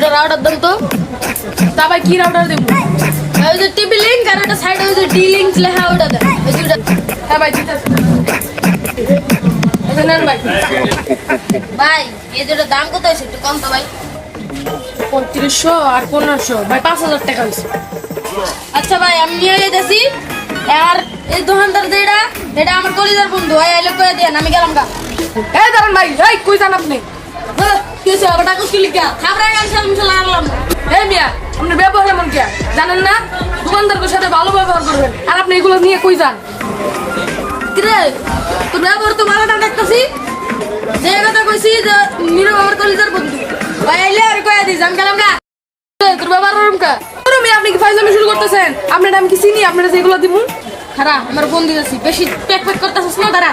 দুটো রাউটার দাম তো। তা ভাই কি রাউটার দেবো? ওই যে টিভি লিঙ্ক আর একটা সাইডে ওই যে ডি লিঙ্ক লেখা ওটা দেন ওই দুটো। হ্যাঁ ভাই ঠিক আছে। আচ্ছা নেন ভাই। ভাই এই দুটো দাম কত হয়েছে একটু কম তো ভাই। 3500 আর 1500 ভাই 5000 টাকা হয়েছে। আচ্ছা ভাই আমি নিয়ে যেতেছি। আর এই দোকানদার যেটা এটা আমার কলিজার বন্ধু ভাই আইলে কয়ে দেন আমি গেলাম গা। এই দাঁড়ান ভাই, এই কই যান আপনি? কি হয়েছে আবার টাকা কি লিখা খাবার গামছা গামছা লাগলাম। এই মিয়া আপনার ব্যবহার এমন কে জানেন না? দোকানদারের সাথে ভালো ব্যবহার করবেন, আর আপনি এগুলো নিয়ে কই যান? কিরে তোর ব্যবহার তো ভালো না দেখতেছি। যে কথা কইছি যে নিরব আমার কলিজার বন্ধু ভাই আইলে আর কয়ে দিস আমি গেলাম গা। তোর ব্যবহার ওরকম কা? ওরে মিয়া আপনি কি ফাইজলামি শুরু করতেছেন? আপনার আমি কি চিনি আপনারা যেগুলো দিমু? খারা আমার বন্ধু আছি বেশি প্যাক প্যাক করতেছিস না দাঁড়া।